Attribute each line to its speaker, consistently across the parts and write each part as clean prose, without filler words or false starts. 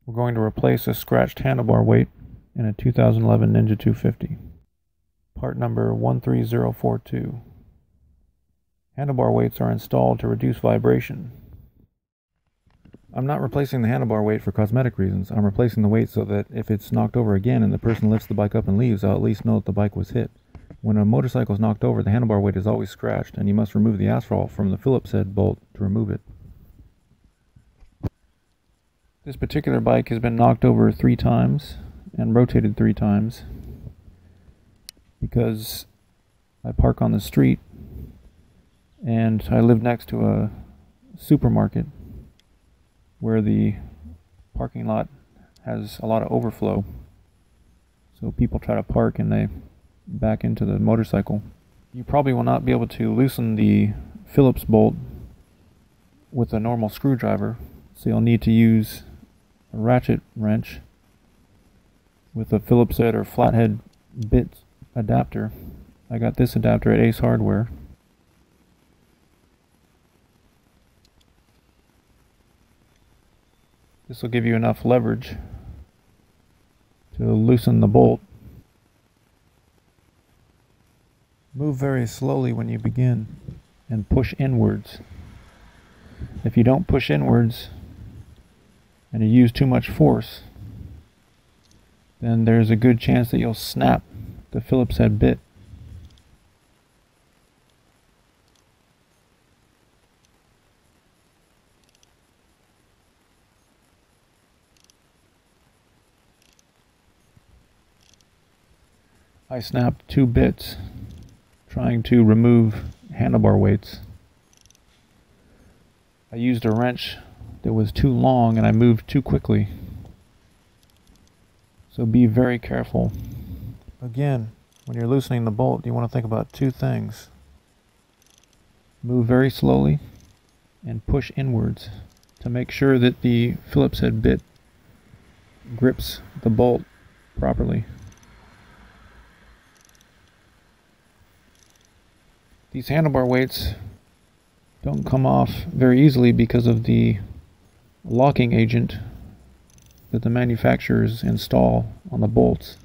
Speaker 1: We're going to replace a scratched handlebar weight in a 2011 Ninja 250. Part number 13042. Handlebar weights are installed to reduce vibration. I'm not replacing the handlebar weight for cosmetic reasons. I'm replacing the weight so that if it's knocked over again and the person lifts the bike up and leaves, I'll at least know that the bike was hit. When a motorcycle is knocked over, the handlebar weight is always scratched, and you must remove the asphalt from the Phillips head bolt to remove it. This particular bike has been knocked over 3 times and rotated 3 times because I park on the street and I live next to a supermarket where the parking lot has a lot of overflow. So people try to park and they back into the motorcycle. You probably will not be able to loosen the Phillips bolt with a normal screwdriver, so you'll need to use a ratchet wrench with a Phillips head or flathead bit adapter. I got this adapter at Ace Hardware. This will give you enough leverage to loosen the bolt. Move very slowly when you begin and push inwards. If you don't push inwards and you use too much force, then there's a good chance that you'll snap the Phillips head bit. I snapped 2 bits trying to remove handlebar weights. I used a wrench that was too long and I moved too quickly. So be very careful. Again, when you're loosening the bolt, you want to think about 2 things. Move very slowly and push inwards to make sure that the Phillips head bit grips the bolt properly. These handlebar weights don't come off very easily because of the locking agent that the manufacturers install on the bolts.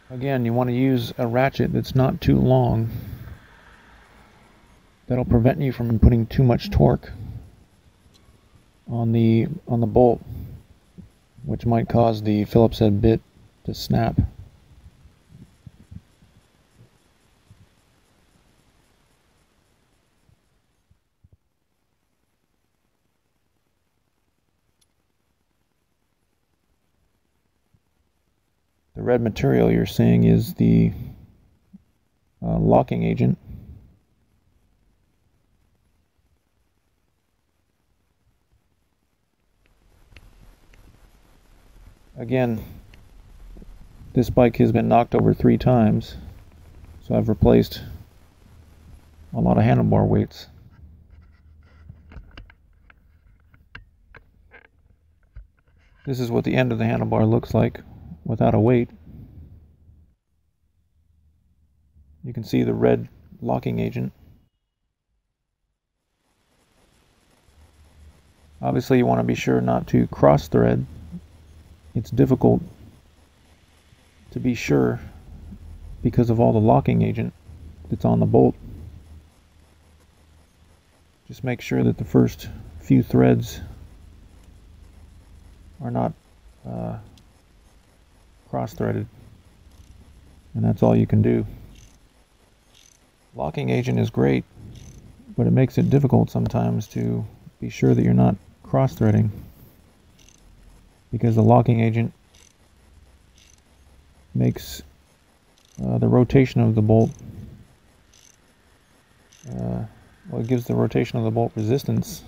Speaker 1: Again, you want to use a ratchet that's not too long. That'll prevent you from putting too much torque on the bolt, which might cause the Phillips head bit to snap. The red material you're seeing is the locking agent. Again, this bike has been knocked over 3 times, so I've replaced a lot of handlebar weights. This is what the end of the handlebar looks like without a weight. You can see the red locking agent. Obviously you want to be sure not to cross thread. It's difficult to be sure because of all the locking agent that's on the bolt. Just make sure that the first few threads are not cross-threaded, and that's all you can do. Locking agent is great, but it makes it difficult sometimes to be sure that you're not cross-threading, because the locking agent makes the rotation of the bolt, well, it gives the rotation of the bolt resistance,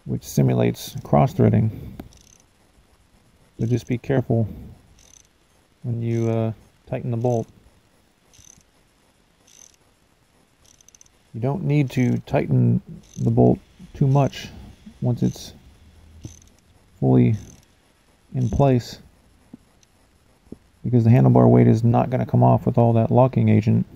Speaker 1: which simulates cross-threading. So just be careful when you tighten the bolt. You don't need to tighten the bolt too much once it's fully in place, because the handlebar weight is not going to come off with all that locking agent.